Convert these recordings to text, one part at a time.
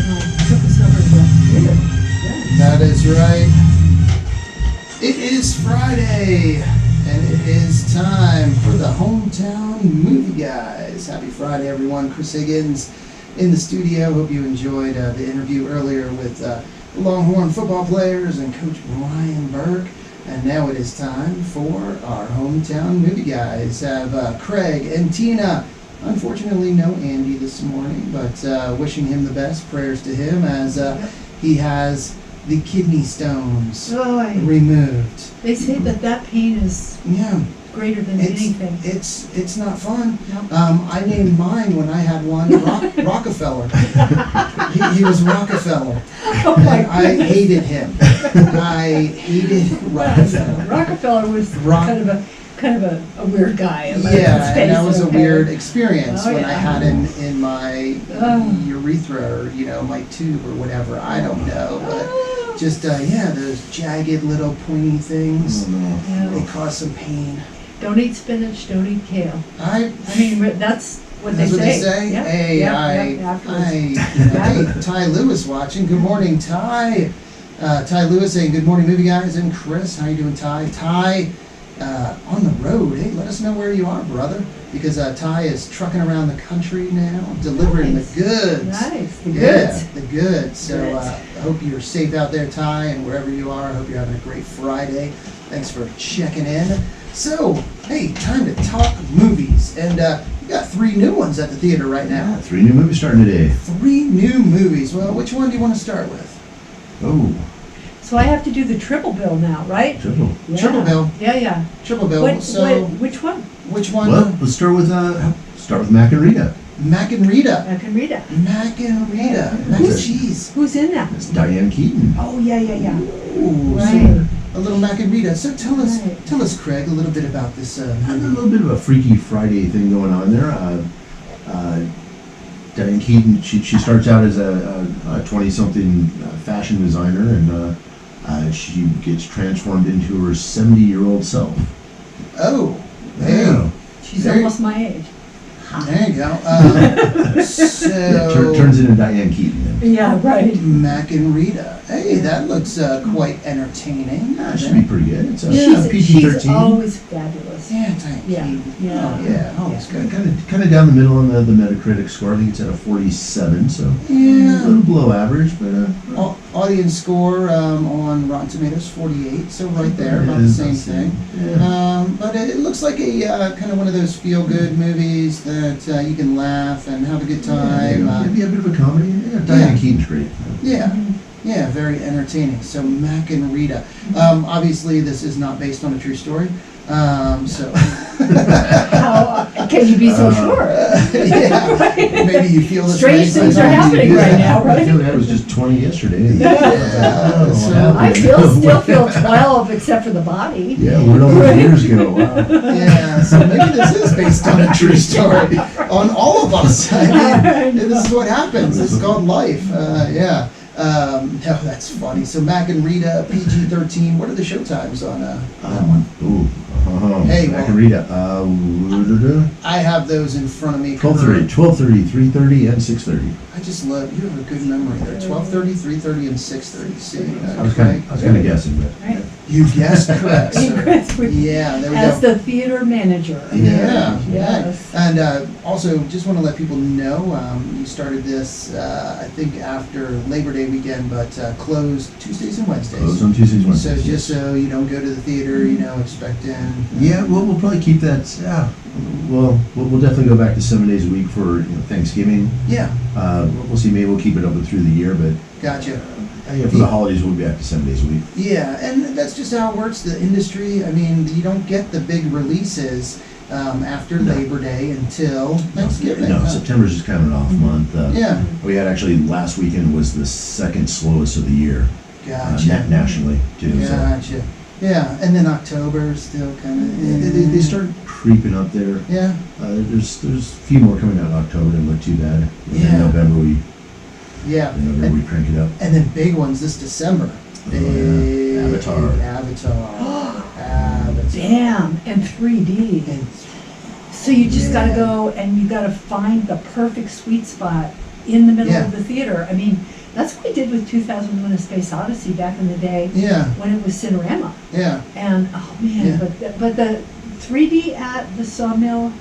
Took us over to the theater. Yeah. That is right. It is Friday, and it is time for the Hometown Movie Guys. Happy Friday, everyone. Chris Higgins in the studio. Hope you enjoyed the interview earlier with Longhorn football players and Coach Brian Burke. And now it is time for our Hometown Movie Guys. Have Craig and Tina. Unfortunately, no Andy this morning, but wishing him the best. Prayers to him as he has the kidney stones removed. They say that pain is greater than anything. It's not fun. Nope. I named mine when I had one Rockefeller. he was Rockefeller. Oh my and I hated him. I hated Rockefeller. Rockefeller was kind of a weird guy. And that was a weird experience when I had him in my urethra, or my tube or whatever. I don't know, but just those jagged little pointy things. They cause some pain. Don't eat spinach. Don't eat kale. I mean, that's what they say. Yep. Hey, hey, Ty Lewis watching. Good morning, Ty. Ty Lewis saying good morning, movie guys. And Chris, how you doing, Ty? Ty, on the road. Hey, let us know where you are, brother, because Ty is trucking around the country now, delivering the goods. Nice, the goods. Yeah, the goods. So I hope you're safe out there, Ty, and wherever you are. I hope you're having a great Friday. Thanks for checking in. So, hey, time to talk movies. And we got 3 new ones at the theater right now. Yeah, 3 new movies starting today. 3 new movies. Well, which one do you want to start with? Oh. So I have to do the triple bill now, right? Triple. Yeah. Triple bill. Yeah. Triple bill. Which one? Which one? Well, let's start with Mac and Rita. Mac and Rita. Mac and Rita. Mac and Rita. Mac and cheese. Who's in that? It's Diane Keaton. Oh, yeah. Ooh, right. So a little Mac and Rita. So tell us, Craig, a little bit about this A movie. little bit of a Freaky Friday thing going on there. Diane Keaton, she starts out as a 20-something fashion designer, and she gets transformed into her 70-year-old self. Oh, Yeah. She's almost my age. There you go. Turns into Diane Keaton then. Yeah, right. Mac and Rita. Hey, that looks quite entertaining. That should be pretty good. It's She's PG-13. always fabulous. Yeah, Diane Keaton. Yeah. Oh, yeah. Oh, it's good. Kind of down the middle on the Metacritic score. I think it's at a 47, so a Yeah. little below average, but Audience score on Rotten Tomatoes 48, so right there, about the same thing. Yeah. But it looks like a kind of one of those feel-good movies that you can laugh and have a good time. Maybe a bit of a comedy. Yeah, Diane Keaton's great. Yeah, very entertaining. So Mac and Rita. Obviously, this is not based on a true story. So How can you be so sure? Maybe you feel this Strange way. things are happening right now, right? I feel that was just 20 yesterday. I still feel 12 except for the body. Yeah, where did all those years go? Wow. Yeah, so maybe this is based on a true story on all of us. I mean, this is what happens. It's called life. No, that's funny. So Mac and Rita, PG-13. What are the showtimes on that one? Hey, Mac and Rita. I have those in front of me. 12:30, 3:30, and 6:30. I just love, you have a good memory there. 12:30, 3:30, and 6:30. See, I was kind of guessing, but Right. you guessed correct. There we As the theater manager. Yeah. Yes. And also, just want to let people know, you started this, I think, after Labor Day weekend, but closed Tuesdays and Wednesdays. Closed on Tuesdays, Wednesdays. So just so you don't go to the theater, expecting. Yeah, well, we'll probably keep that. Yeah, well, we'll definitely go back to 7 days a week for Thanksgiving. Yeah. We'll see. Maybe we'll keep it open through the year, but Gotcha. for the holidays, we'll be back to 7 days a week. Yeah, and that's just how it works. The industry. I mean, you don't get the big releases after Labor Day until Thanksgiving. No, September's just kind of an off month. Yeah. We had actually last weekend was the second slowest of the year. Gotcha. Nationally, too. Gotcha. Yeah, and then October still kind of. They start creeping up there. Yeah. There's a few more coming out in October. Didn't look too bad. Yeah. In November we and, crank it up. And then big ones this December. Big Avatar. Avatar. Damn, and 3D. So you just gotta go and you gotta find the perfect sweet spot in the middle Yeah. of the theater. I mean, that's what we did with 2001: A Space Odyssey back in the day Yeah, when it was Cinerama. yeah. And oh man, Yeah. but the 3D at the Sawmill.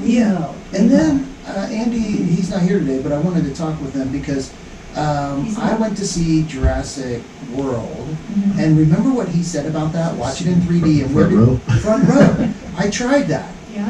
Yeah. no, And no. then Andy, he's not here today, but I wanted to talk with him because He's I not. went to see Jurassic World, Mhm. and remember what he said about that? Watch it in 3D and Front row. Front row. I tried that. Yeah.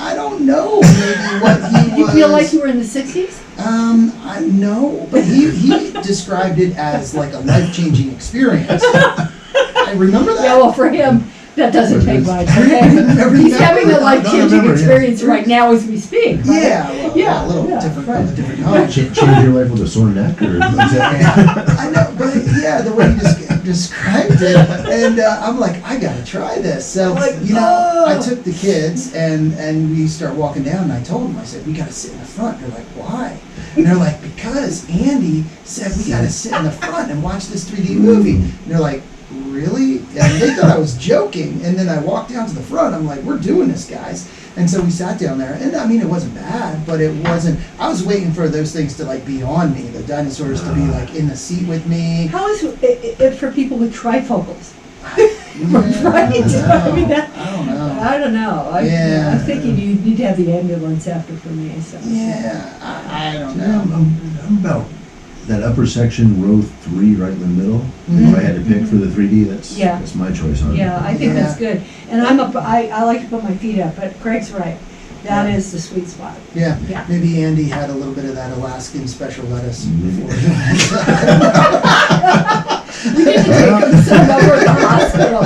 I don't know maybe what he Did you was. feel like you were in the 60s? I know, but he described it as like a life-changing experience. I remember that. Yeah, well, for him, that doesn't take much. Okay? Remember He's that? having a life-changing remember, yeah. experience right now as we speak. Right? Yeah, well, Yeah, a little yeah, different, right. a different time. Change your life with a sore neck, or is that? I know, but yeah, the way he described it, and I'm like, I gotta try this. So Like, you know, oh. I took the kids and we start walking down, and I told them, I said, we gotta sit in the front. They're like, why? And they're like, because Andy said we gotta sit in the front and watch this 3D movie. And they're like, really? And they thought I was joking. And then I walked down to the front. I'm like, we're doing this, guys. And so we sat down there, and I mean, it wasn't bad, but it wasn't. I was waiting for those things to like be on me, the dinosaurs to be like in the seat with me. How is it for people with trifocals? Yeah, Right? I mean, that, I don't know. I don't know. Yeah. I'm thinking you need to have the ambulance after for me. So. Yeah, I don't Yeah, know. I'm about that upper section, row 3, right in the middle. Mhm. If I had to pick for the 3D, that's Yeah. that's my choice on it. Yeah, I think that's good. And I like to put my feet up, but Craig's right. That Yeah. is the sweet spot. Yeah, Yeah. maybe Andy had a little bit of that Alaskan special lettuce. Maybe. before. We need to take him somewhere to the hospital.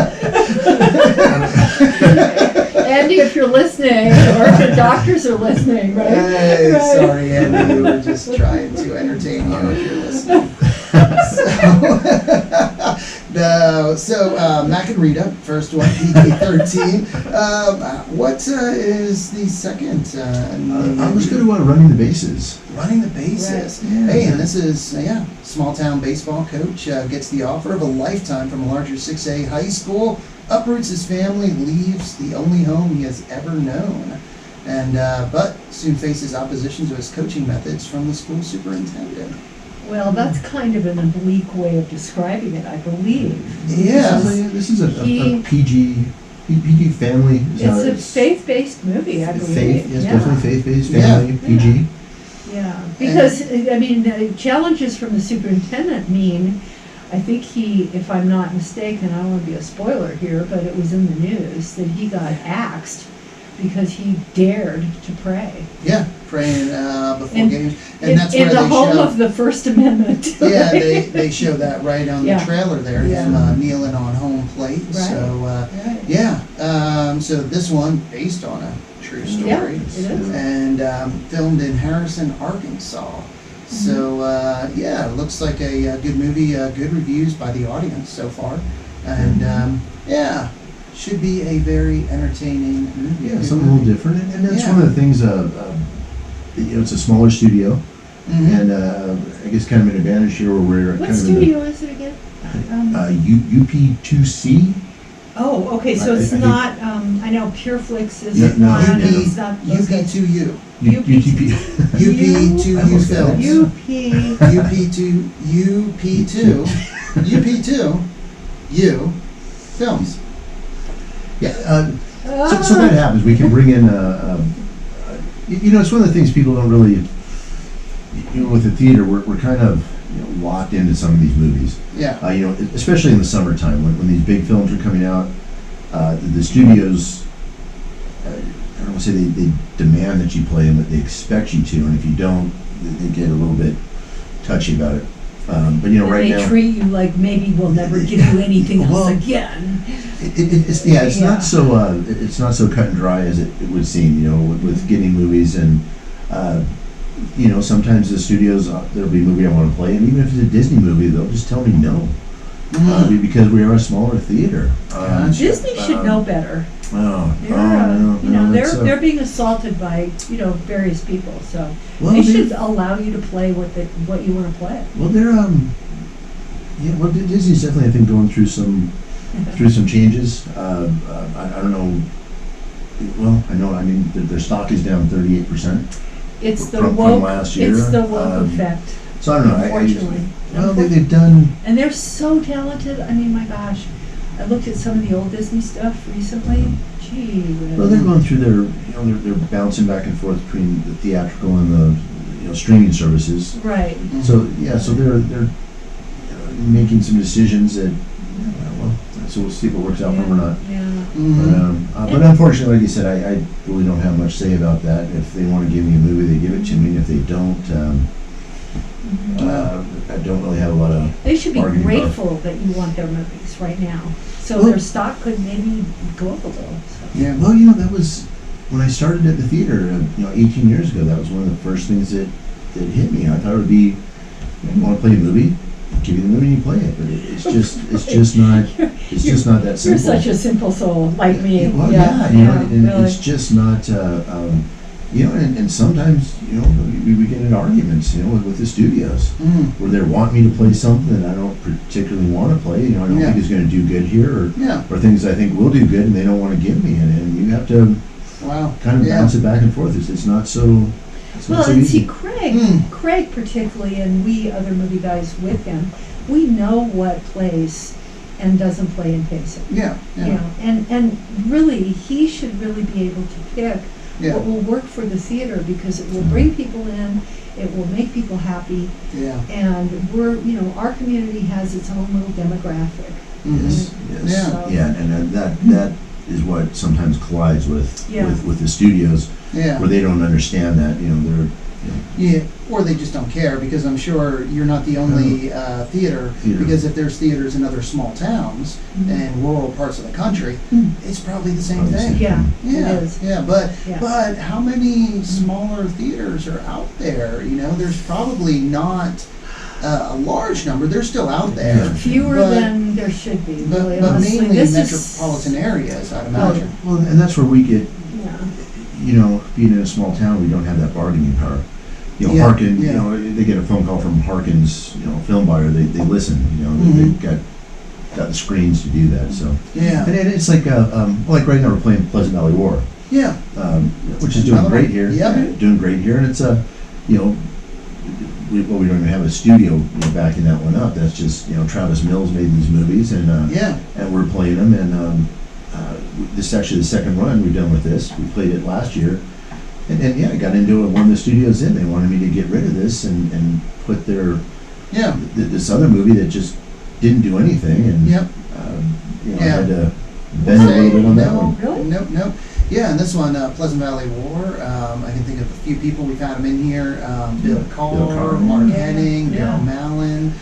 Andy, if you're listening, or if the doctors are listening, right? Hey, Right. sorry, Andy. We were just trying to entertain you if you're listening. So Mac and Rita, first one, PG-13. What is the second? I was going to Running the Bases. Running the bases. Right. Yeah. Hey, and this is, small town baseball coach gets the offer of a lifetime from a larger 6A high school, uproots his family, leaves the only home he has ever known, and but soon faces opposition to his coaching methods from the school superintendent. Well, that's kind of an oblique way of describing it, I believe. Yeah. This is a He- PG family. Is how It's a faith-based movie, I believe. Faith, yes, Yeah. definitely faith-based Yeah. family, PG. Yeah, because, I mean, the challenges from the superintendent mean, I think he, if I'm not mistaken, I don't want to be a spoiler here, but it was in the news that he got axed because he dared to pray. Yeah, praying before In- games, and that's where in the they home show. of the First Amendment. Yeah, they show that right on Yeah. the trailer there, Yeah. him kneeling on home plate. Right. So Right. yeah, so this one based on a true story. Yeah, it is. And filmed in Harrison, Arkansas. So yeah, it looks like a good movie. Good reviews by the audience so far, and yeah, should be a very entertaining movie. Yeah, something a little different, and that's Yeah. one of the things. It's a smaller studio, Mhm. and I guess kind of an advantage here where we're What kind of studio is it again? UP2C. Oh, okay, so I it's think- not, I know PureFlix is No, one, no. it's not those guys. UP2U. UTP. UP2U films. UP2 U films. Yeah. So that happens. We can bring in it's one of the things people don't really. With the theater, we're kind of locked into some of these movies. Yeah. Especially in the summertime when these big films are coming out, the studios. I don't want to say they demand that you play them, but they expect you to, and if you don't, they get a little bit touchy about it. But right now They treat you like maybe we'll never give you anything Well, else again. it's Yeah. not so it's not so cut and dry as it would seem. With getting movies and sometimes the studios there'll be a movie I want to play, and even if it's a Disney movie, they'll just tell me no because we are a smaller theater. Gotcha. Disney should know better. They're They're being assaulted by various people, so well, they should allow you to play what you want to play. Well, Disney's definitely, I think, going through some changes. I don't know Well, I know, I mean, their stock is down 38%. It's the From woke, last year, it's the woke effect, So I don't know, unfortunately. well, they've done, And they're so talented. I mean, my gosh, I looked at some of the old Disney stuff recently. Gee whiz. well, they're going through their, you know, they're bouncing back and forth between the theatrical and the, you know, streaming services. Right. So, yeah, so they're making some decisions that, well, so we'll see if it works out for them or not. Yeah. But unfortunately, like you said, I really don't have much say about that. If they want to give me a movie, they give it to me, and if they don't, I don't really have a lot of They should be bargaining power. grateful that you want their movies right now. So Well- their stock could maybe go up a little. So. Yeah. Well, you know, that was when I started at the theater, 18 years ago. That was one of the first things that hit me. I thought it would be, you want to play a movie? Give you the movie and you play it. But it's just not that simple. You're such a simple soul, like me. Well, you know, and really. it's just not, you know, and sometimes, you know, we get into arguments, you know, with the studios, where they want me to play something that I don't particularly want to play, you know, I don't think is going to do good here, or things I think will do good and they don't want to give me, and you have to kind of bounce it back and forth. It's not so. Well, and see, Craig particularly, and we other movie guys with him, we know what plays and doesn't play in pacing. Yeah. You know, and really, he should really be able to pick what will work for the theater, because it will bring people in, it will make people happy, and we're, you know, our community has its own little demographic. Yes. So- And that is what sometimes collides with the studios, Yeah. where they don't understand that, you know, they're, Yeah, or they just don't care, because I'm sure you're not the only theater, because if there's theaters in other small towns and rural parts of the country, it's probably the same thing. Yeah, Yeah, it is. yeah, but how many smaller theaters are out there? You know, there's probably not a large number. They're still out there. Fewer but- than there should be, But, really, but honestly. mainly This metropolitan areas, I'd imagine. well, and that's where we get, Yeah. you know, being in a small town, we don't have that bargaining power. You know, Yeah, Harkin, yeah. you know, they get a phone call from Harkin's, you know, film buyer, they listen, you know, they've got the screens to do that, so. Yeah. And it's like, like right now we're playing Pleasant Valley War, Yeah. which is doing Another great one. here. Yep. Doing great here, and it's you know, we don't even have a studio, you know, backing that one up. That's just, you know, Travis Mills made these movies, and and we're playing them, and this is actually the second run we've done with this. We played it last year, and I got into it. One of the studios in, they wanted me to get rid of this and put their this other movie that just didn't do anything, and you know, I had to bend a little bit on that one. Really? Nope. Yeah, and this one, Pleasant Valley War, I can think of a few people. We've had them in here. Bill Carr, Mark Henning, Daryl Mallon.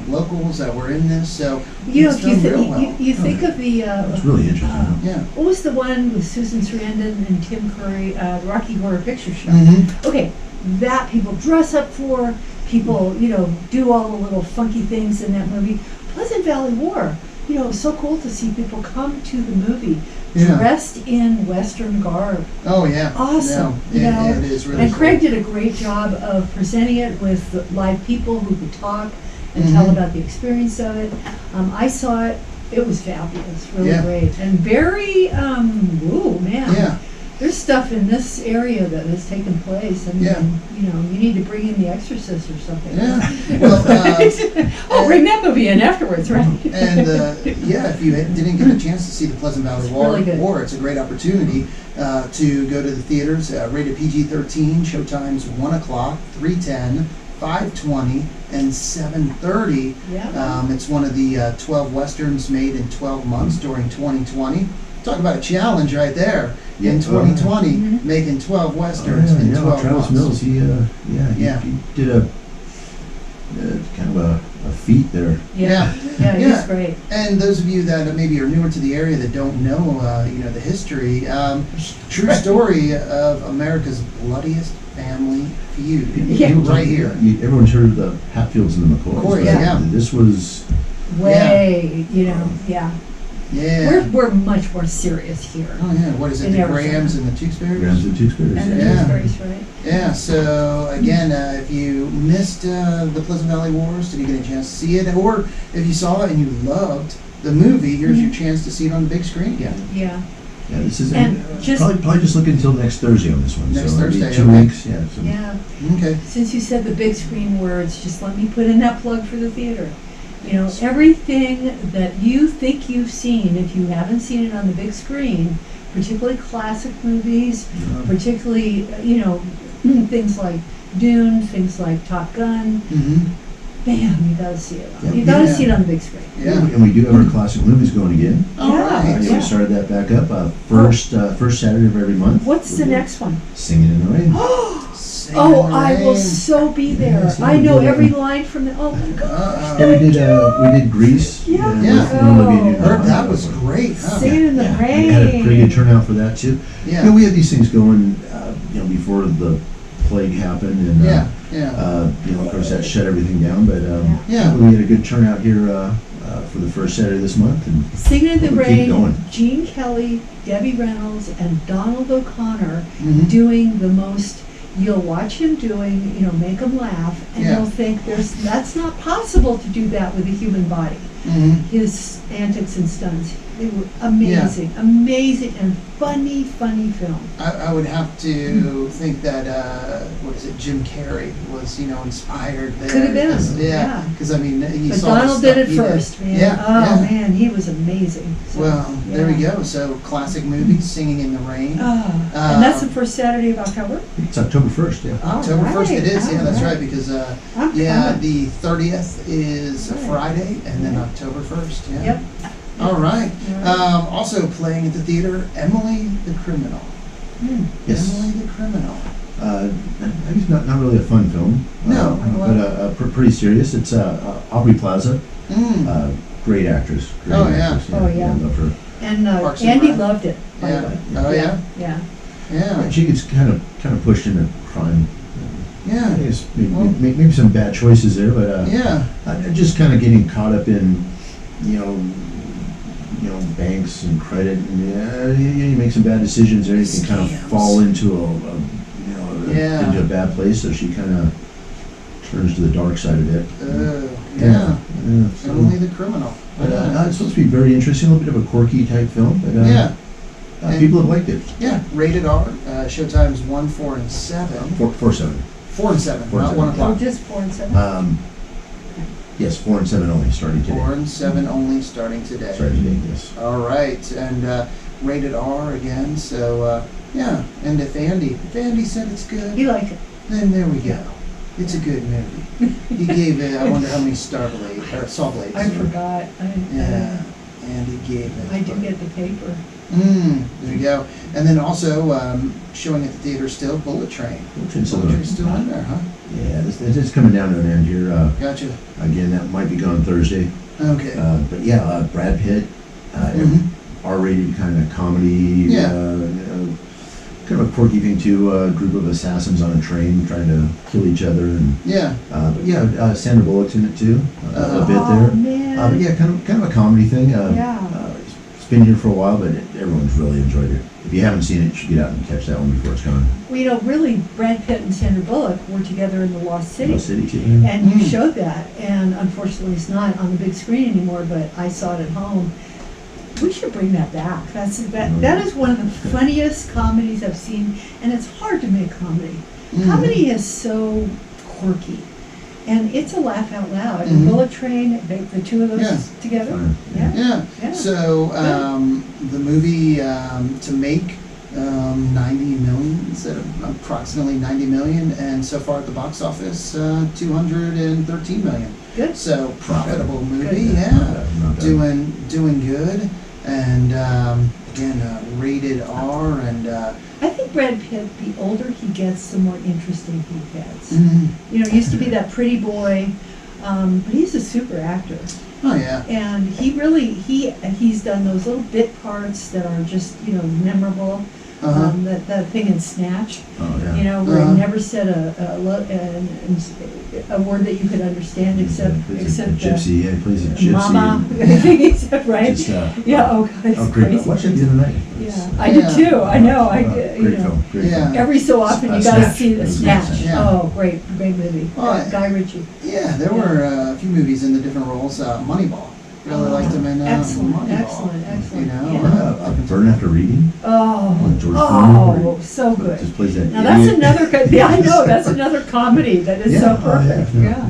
Locals that were in this. So You know, it's if you, done real well. you think of the, It's really interesting. Yeah. what was the one with Susan Sarandon and Tim Curry, the Rocky Horror Picture Show? Okay, that people dress up for, people, you know, do all the little funky things in that movie. Pleasant Valley War, you know, it was so cool to see people come to the movie dressed in Western garb. Oh yeah. Awesome. Yeah, You know, it is really and cool. Craig did a great job of presenting it with the live people who could talk and tell about the experience of it. I saw it. It was fabulous, really great, and very, ooh, man. Yeah. There's stuff in this area that has taken place. I mean, you know, you need to bring in The Exorcist or something. Yeah. Well, I'll bring that movie in afterwards, right? And if you didn't get a chance to see the Pleasant Valley War, it's a great opportunity to go to the theaters. Rated PG-13, showtimes 1 o'clock, 3:10, 5:20, and 7:30. Yeah. It's one of the 12 westerns made in 12 months during 2020. Talk about a challenge right there. In 2020, making 12 westerns in 12 Travis months. Mills, he did a kind of a feat there. Yeah, he's great. And those of you that maybe are newer to the area that don't know, the history, true story of America's bloodiest family feud, right here. Everyone's heard of the Hatfields and the McCoys. Of course, but this was you know, Yeah. We're much more serious here. Oh yeah, what is it? The Grahams and the Tewksbury's? Grams and Tewksbury's. And the Tewksbury's, right? Yeah, so again, if you missed the Pleasant Valley Wars, did you get a chance to see it? Or if you saw it and you loved the movie, here's your chance to see it on the big screen again. Yeah. Yeah, this is And just- probably just looking until next Thursday on this one. Next so maybe Thursday, 2 okay. weeks. Yeah. So. Yeah. Okay. Since you said the big screen words, just let me put in that plug for the theater. You know, everything that you think you've seen, if you haven't seen it on the big screen, particularly classic movies, particularly, you know, things like Dune, things like Top Gun, bam, you gotta see it. Yeah. You gotta Yeah. see it on the big screen. Yeah. And we do have our classic movies going again. All Yeah. right. We started that back up. First Saturday of every month. What's We're the doing next one? Singing in the Rain. Singing Oh, in the I will Rain. so be there. Yes, I we know do. every line from the, oh my gosh. And we did Grease. Yeah. and Yeah. with Olivia Newton-John. Heard that was great, huh? Singing in the Yeah, rain. we had a pretty good turnout for that too. Yeah. You know, we had these things going, before the plague happened, and Yeah. of course that shut everything down. But Yeah. we had a good turnout here for the first Saturday this month, and Singing in the We'll keep Rain, going. Gene Kelly, Debbie Reynolds, and Donald O'Connor Mhm. doing the most, you'll watch him doing, you know, make them laugh, and Yeah. you'll think that's not possible to do that with a human body. Mhm. His antics and stunts, they were amazing, amazing, and funny film. I would have to think that what is it? Jim Carrey was inspired there. Could have been, 'Cause- yeah. Because I mean, you But saw the Donald did stuff it he first, man. Yeah. Oh yeah. man, he was amazing. So, Well, there we yeah. go. So classic movies, Singing in the Rain. And that's the first Saturday of October? it's October 1st. Yeah. October 1st it is. Yeah, that's All right. Because I'm yeah, coming. the 30th is a Right. Friday, and then Yeah. October 1st. Yeah. Yep. All right. All Also playing at the theater, Emily the Criminal. Yes. Emily the Criminal. It's not really a fun film. No. But pretty serious. It's Aubrey Plaza. Mm. Great actress. Great Oh, yeah. actress. Oh, yeah. I love her. And Parks and Andy Rec. loved it, by Yeah. the way. Oh, yeah? Yeah. Yeah. She gets kind of pushed into crime. I Yeah. guess maybe, Well- maybe some bad choices there, but Yeah. just kind of getting caught up in, you know, banks and credit, and you make some bad decisions there. You can kind of Scams. fall into Yeah. into a bad place. So she kind of turns to the dark side of it. Yeah. So, Emily the Criminal. but, it's supposed to be very interesting, a little bit of a quirky type film, but Yeah. And- people have liked it. Yeah. Rated R. Showtimes 1, 4, and 7. 4-7. 4 and 7, 4 and not 7. 1 Oh, o'clock. just 4 and 7? Yes, 4 and 7 only, starting today. 4 and 7 only starting today. Starting today, yes. All right, and rated R again. So yeah, and if Andy said it's good, You liked it? then there we go. It's a good movie. He gave it. I wonder how many saw blades. I forgot. Yeah, Andy gave it. I do get the paper. There you go. And then also showing at the theater still, Bullet Train. Train's Bullet Train's still in there, huh? Yeah, it's coming down to an end here. Gotcha. Again, that might be gone Thursday. Okay. But yeah, Brad Pitt, Mhm. R-rated kind of comedy. Yeah. Kind of a quirky thing too. A group of assassins on a train trying to kill each other, and Yeah. but yeah, Sandra Bullock's in it too, a bit Oh, there. man. But yeah, kind of a comedy thing. Yeah. It's been here for a while, but everyone's really enjoyed it. If you haven't seen it, you should get out and catch that one before it's gone. Well, you know, really, Brad Pitt and Sandra Bullock were together in The Lost City. Lost City too. And you Mm. showed that, and unfortunately it's not on the big screen anymore, but I saw it at home. We should bring that back. That is one of the funniest comedies I've seen, and it's hard to make comedy. Comedy is so quirky, and it's a laugh out loud. And Mhm. Bullet Train, the two of those Yeah. together. Fun, Yeah. Yeah. Yeah. So the movie to make 90 million, instead of approximately 90 million, and so far at the box office 213 million. Good. So profitable movie, Good. yeah, Not bad. doing good, and again rated R, and I think Brad Pitt, the older he gets, the more interesting he gets. mhm. You know, he used to be that pretty boy, but he's a super actor. Oh yeah, And he really, he's done those little bit parts that are just, you know, memorable. uh-huh. That thing in Snatch, Oh yeah. you know, where Uh-huh. he never said a word that you could understand except He's a gypsy. Yeah, he plays a gypsy. mama. I think he said, right? Just, Yeah, oh God, it's great. crazy. Watched it the other night. Yeah, I did too, I know, you Great know. film. Great Yeah. film. Every so often you gotta Snatch. see the Snatch. Snatch. Yeah. Oh, great movie. Oh, Guy Ritchie. yeah. There were a few movies in the different roles. Moneyball. Really liked him in Excellent, Moneyball. excellent. You know, Yeah. Burn After Reading. George Clooney. So good. Just plays that. Now that's idiot. another, yeah, I know, that's another comedy that is so perfect, yeah.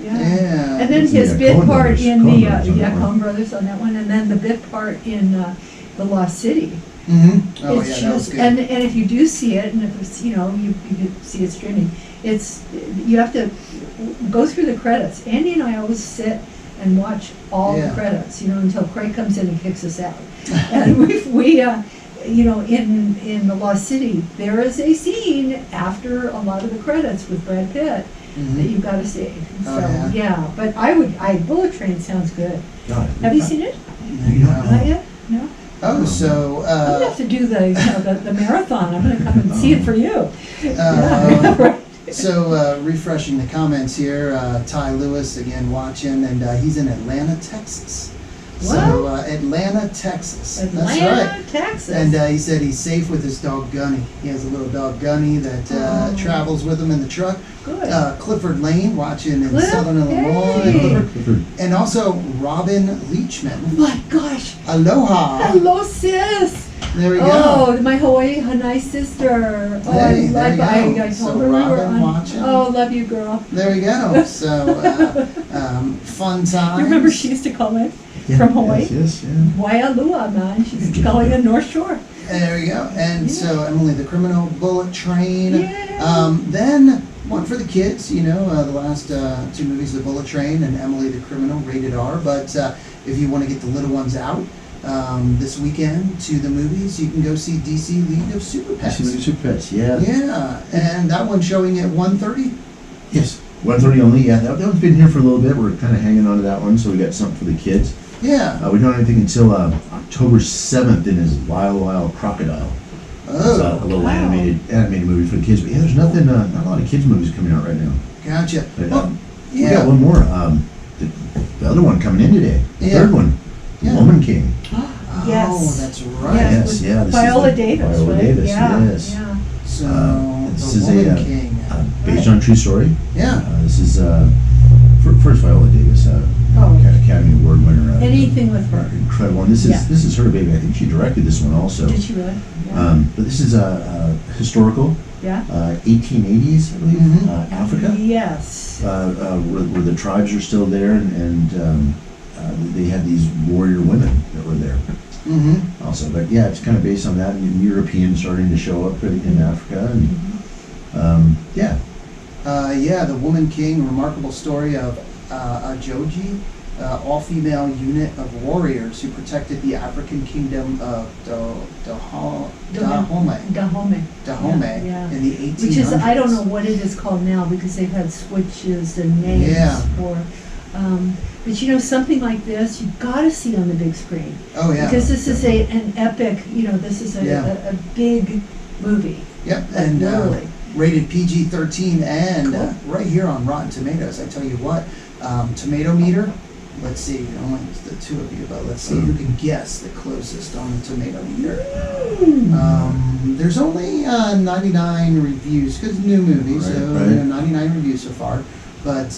Yeah. And then It's his the, bit Coen part brothers. in Coen the, brothers on that one. Coen Brothers on that one, and then the bit part in The Lost City. Mm-hmm. Oh, It's yeah, that was just, good. and if you do see it, and if it's, you could see it streaming, you have to go through the credits. Andy and I always sit and watch all the Yeah. credits, until Craig comes in and kicks us out. And in The Lost City, there is a scene after a lot of the credits with Brad Pitt that you've got to see. Oh, So, yeah. but Bullet Train sounds good. God, Have you seen it? No. Not yet? No? Oh, so, I'm gonna have to do the marathon. I'm gonna come and see it for you. right. So, refreshing the comments here, Ty Lewis again watching, and he's in Atlanta, Texas. So, Atlanta, Texas. That's Atlanta, right. Texas. And he said he's safe with his dog Gunny. He has a little dog Gunny that travels with him in the truck. Good. Clifford Lane watching in Cliff, Southern hey. Illinois. And also Robin Leachman. My gosh. Aloha. Hello, sis. There we go. Oh, my Hawaii nice sister. Oh, Hey, I there you go. I So told her we were Robin on. watching. Oh, love you, girl. There we go. So, fun times. You remember she used to call it Yeah, from Hawaii? Yes, yeah. Waialua, man. She's calling it North Shore. There we go. And so Emily the Criminal, Bullet Train. Yeah. Then one for the kids, the last two movies, The Bullet Train and Emily the Criminal, rated R. But if you want to get the little ones out this weekend to the movies, you can go see DC League of Super Pets. DC League of Super Pets, yeah. Yeah, and that one's showing at 1:30. Yes, 1:30 only, yeah. That one's been here for a little bit. We're kind of hanging on to that one, so we got something for the kids. Yeah. We don't have anything until October 7th in his Wild Wild Crocodile. It's a little animated movie for the kids. But yeah, there's nothing, not a lot of kids movies coming out right now. Gotcha. But, Well, we got one more. The other one coming in today. The third one. Yeah. Woman King. Yes. Oh, that's right. Yes, Yes, yeah. This Viola is Davis, Viola right? Davis, Yeah, yes. yeah. So, This The is Woman a King. based on a true story. Yeah. This is first Viola Davis, Academy Award winner. Anything with her. Incredible. And this is her baby. I think she directed this one also. Did she really? Yeah. But this is historical. Yeah. 1880s, I believe, Mhm. Africa, Yes. where the tribes are still there, and they had these warrior women that were there Mm-hmm. also. But yeah, it's kind of based on that, and Europeans starting to show up in Africa, and yeah. The Woman King, remarkable story of a Joji, all-female unit of warriors who protected the African kingdom of Dahomey Dahomey. Yeah. in the 1800s. Which is, I don't know what it is called now because they've had switches and names Yeah. for, but something like this, you've got to see on the big screen. Oh, yeah. Because this is an epic, this is a big movie. Yep, and literally. rated PG-13, and Cool. right here on Rotten Tomatoes, I tell you what, tomato meter, let's see, only the two of you, but let's see who can guess the closest on the tomato meter. There's only 99 reviews, because new movie, Right, so right. 99 reviews so far. But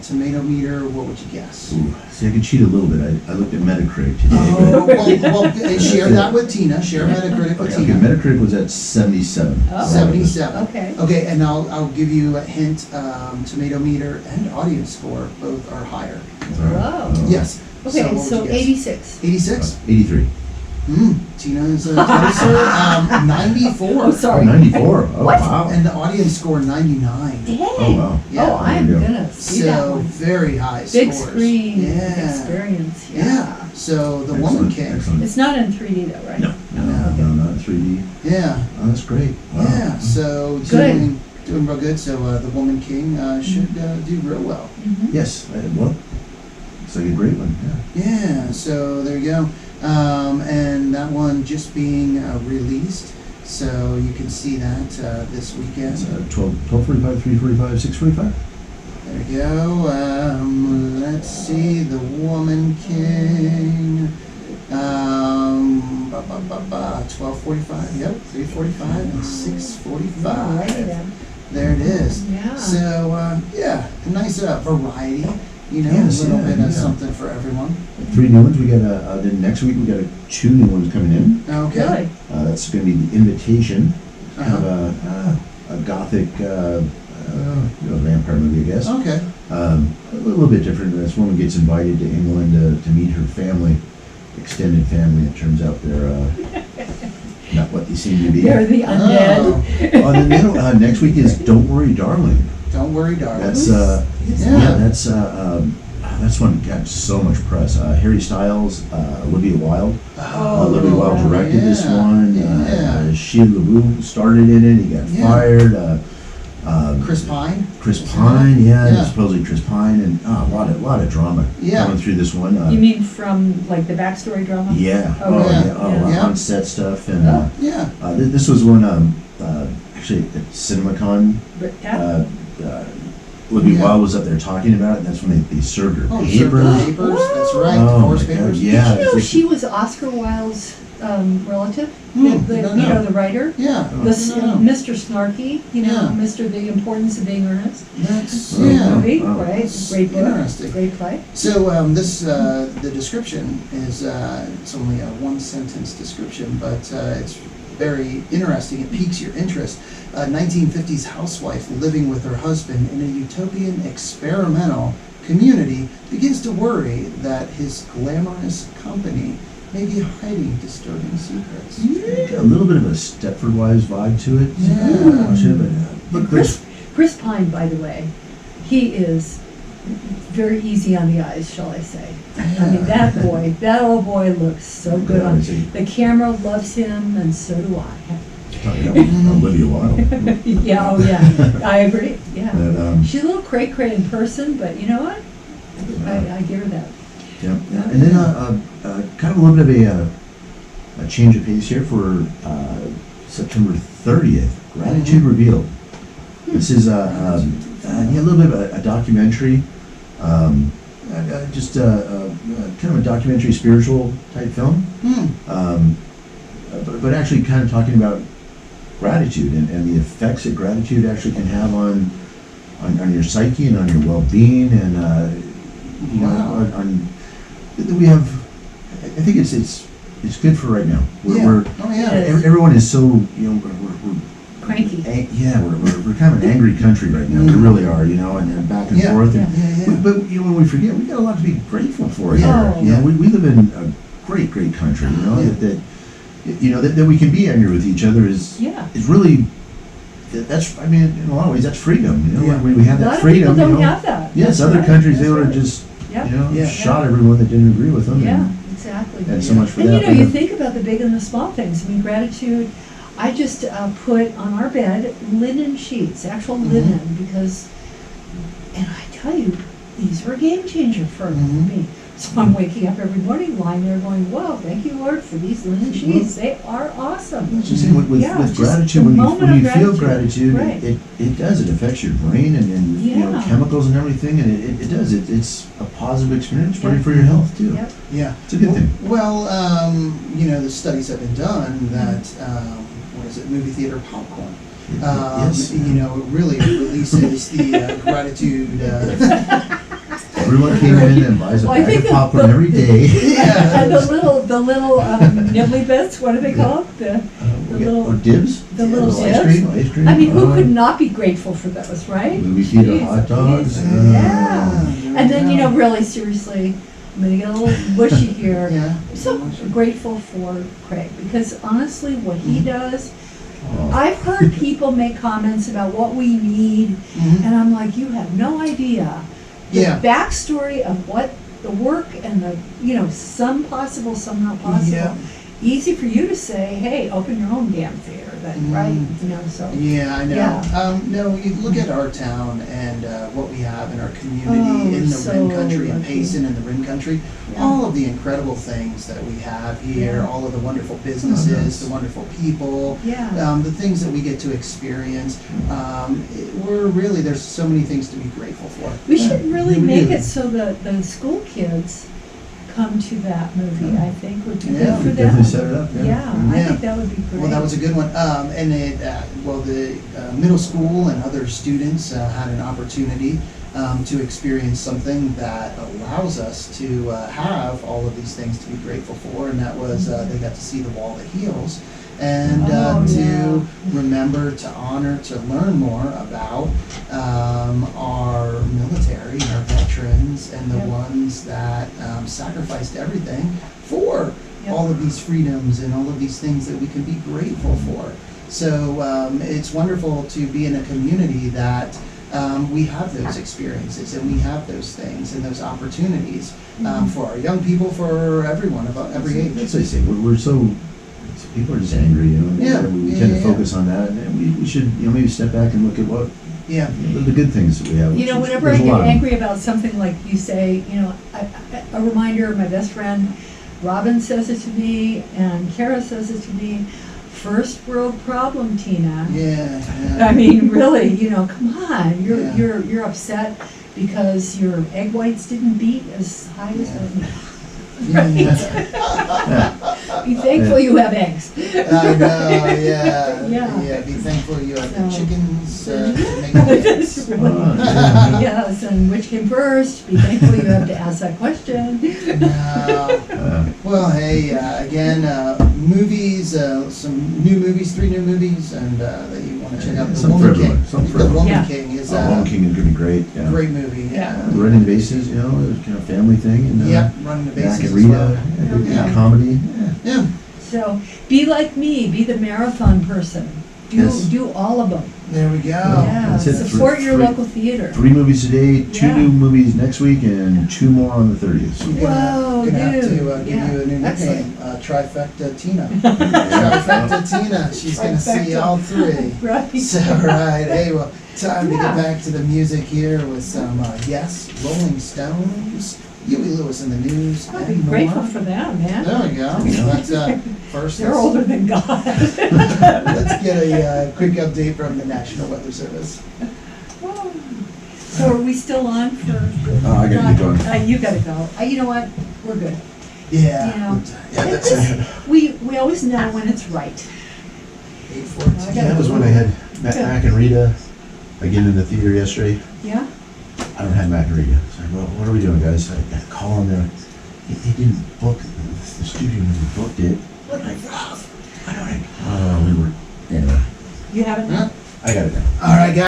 tomato meter, what would you guess? Ooh, see, I could cheat a little bit. I looked at Metacritic today. Oh, well, share that with Tina. Share Metacritic with Okay, Tina. Metacritic was at 77. Oh. 77. Okay. Okay, and I'll give you a hint. Tomato meter and audience score both are higher. Wow. Yes. Okay, what would so you guess? 86. 86. 83. Tina is closer. 94. Oh, sorry. 94. Oh, What? wow. And the audience score 99. Dang. Oh, wow. Yeah, I'm there you go. gonna see that So one. very high Big scores. screen Yeah. experience. Yeah. So the Woman Excellent, King. excellent. It's not in 3D though, right? No, not 3D. Yeah. Oh, that's great. Wow. Yeah. So Good. doing real good. So the Woman King should do real well. Mhm. Yes, well, it's like a great one, yeah. Yeah, so there you go. And that one just being released, so you can see that this weekend. It's 12:45, 3:45, 6:45. There you go. Let's see, The Woman King. 12:45, yep, 3:45 and 6:45. Alrighty then. There it is. Yeah. So, a nice variety. You know, Yes, a little yeah, bit of yeah. something for everyone. 3 new ones. We got then next week we got 2 new ones coming in. Okay. Really? That's going to be The Invitation, kind of Uh-huh. a gothic vampire movie, I guess. Okay. A little bit different. This woman gets invited to England to meet her family, extended family. It turns out they're not what they seem to be. They're the undead. Oh, And then next week is Don't Worry, Darling. don't worry, darling. That's Yeah. that's one that got so much press. Harry Styles, Olivia Wilde. Olivia Wilde directed this one. Yeah. Sheila LaRue started in it. He got Yeah. fired. Chris Pine. Chris Pine, Yeah. supposedly Chris Pine, and a lot of drama Yeah. coming through this one. You mean from like the backstory drama? Yeah. Oh, yeah. Yeah. On set stuff, and Yeah. this was one actually at CinemaCon. But, yeah. Olivia Yeah. Wilde was up there talking about it, and that's when they served her Oh, papers. sure, papers. That's right. Oh, Divorce my God, papers. yeah. Did you know it's- she was Oscar Wilde's relative? don't You know. know, the writer? Yeah. Mr. Snarky, you know, Yeah. Mr. The Importance of Being Earnest. That's Oh, yeah. Movie, wow. right? That's Great book, interesting. great play. So this the description is it's only a 1-sentence description, but it's very interesting. It piques your interest. 1950s housewife living with her husband in a utopian experimental community begins to worry that his glamorous company may be hiding disturbing secrets. A little bit of a Stepford Wives vibe to it. Yeah. But Chris Pine, by the way, he is very easy on the eyes, shall I say. I mean, that old boy looks so good on. The camera loves him, and so do I. talking about Olivia Wilde. Yeah, oh yeah, I agree, yeah. But, She's a little cray-cray in person, but you know what? I give her that. yeah. And then kind of a little bit of a change of pace here for September 30th, Gratitude Revealed. This is a little bit of a documentary, just kind of a documentary spiritual type film, but actually kind of talking about gratitude and the effects that gratitude actually can have on your psyche and on your well-being, and you know, we have. I think it's good for right now. We're everyone is so, you know, we're Cranky. we're kind of an angry country right now. We really are, you know, and back and forth. And but you know, when we forget, we got a lot to be grateful for here. Oh. You know, we live in a great country. You know, that you know that we can be angry with each other is really. That's, I mean, in a lot of ways, that's freedom. You know, when we have that freedom. A lot of people don't you know, have that. yes, That's other right. countries That's they would have right. just Yep. you know Yeah. shot everyone that didn't agree with them. Yeah, And, exactly. and so much for And that. you know, you think about the big and the small things. I mean, gratitude. I just put on our bed linen sheets, actual linen, because, and I tell you, these were a game changer for me. So I'm waking up every morning, lying there going, "Wow, thank you, Lord, for these linen sheets. They are awesome." Just saying, with just gratitude, a when moment you of feel gratitude. gratitude, Right. it does. It affects your brain and you know, Yeah. chemicals and everything, and it does. It's a positive experience for Yep. for your health too. Yep. Yeah. It's a good thing. Well, you know, the studies have been done that, what is it, movie theater popcorn. Yes. You know, it really releases the gratitude. Everyone came in and buys a Well, I bag think of the- popcorn every day. Yeah. And the little nibbly bits, what do they call it? The little dibs. the little ice dibs. cream. I mean, who could not be grateful for those, right? Movie theater Jeez, hot dogs. jeez. Yeah. And then, you know, really seriously, I'm gonna get a little bushy here. Yeah. I'm so grateful for Craig, because honestly, what he does, Oh. I've heard people make comments about what we need, and I'm like, you have no idea the Yeah. backstory of what the work and the, you know, some possible, some not possible. Yeah. Easy for you to say, hey, open your own damn theater, then, right? You know, so. Yeah, I know. Yeah. No, you look at our town and what we have in our community in the so Rim Country, in lucky. Payson and the Rim Country, Yeah. all of the incredible things that we have here, Yeah. all of the wonderful businesses, nice. the wonderful people, Yeah. the things that we get to experience. We're really, there's so many things to be grateful for. We should really we make do. it so that the school kids come to that movie, I think would be Yeah, good for them. Definitely set it up, yeah. Yeah, I Yeah. think that would be great. Well, that was a good one. And it, the middle school and other students had an opportunity to experience something that allows us to have all of these things to be grateful for, and that was they got to see the wall that heals, and Oh, to yeah. remember, to honor, to learn more about our military, our veterans, and the Yep. ones that sacrificed everything for Yep. all of these freedoms and all of these things that we can be grateful for. So it's wonderful to be in a community that we have those experiences and we have those things and those opportunities for our young people, for everyone, about every age. That's what I say, we're so, people are just angry, you know? Yeah, We yeah, tend to yeah. focus on that, and we should, you know, maybe step back and look at what, Yeah. the good things that we have. You know, which is- whenever I there's a get lot of them. angry about something like you say, you know, a reminder, my best friend Robin says it to me and Kara says it to me, first world problem, Tina. Yeah. I mean, really, you know, come on, Yeah. you're upset because your egg whites didn't beat as high as Yeah. Be thankful you have eggs. I know, yeah. Yeah. Be thankful you have the So- chickens to make the That's eggs. really- yeah. Yes, and which came first? Be thankful you have to ask that question. No. Well, hey, again, movies, some new movies, 3 new movies, and that you want to check out. The Something Woman for King. everyone, something for The everyone. Woman Yeah. King is Woman King is gonna be great, a yeah. great movie. Yeah. Running the bases, you know, it was kind of a family thing, and Yep, running the bases Mac and as Rita, well. a good Yeah. comedy. Yeah. So be like me, be the marathon person. Yes. Do all of them. There we go. Yeah, That's it. support your Three- local theater. 3 movies today, 2 Yeah. new movies next week, and 2 more on the 30th. We're Whoa, gonna have to dude. give Yeah. you a new Excellent. nickname, Trifecta Tina. Trifecta Tina. She's gonna see Trifecta. all 3. Right. So, right, hey, well, time to Yeah. get back to the music here with some, yes, Rolling Stones, Huey Lewis in the News, I'd be and more. grateful for them, man. There we go. Let's, first, They're older than God. let's get a quick update from the National Weather Service. So are we still on for? I gotta get going. You gotta go. You know what? We're good. Yeah. You know, Yeah, that's We always know when it's right. 8:14. Yeah, that was when I had Mac and Rita again in the theater yesterday. Yeah? I don't have Mac and Rita. So I go, what are we doing, guys? I got a call in there. They didn't book, the studio never booked it. What? We were, anyway, You haven't? Huh? I got it now. All right, guys.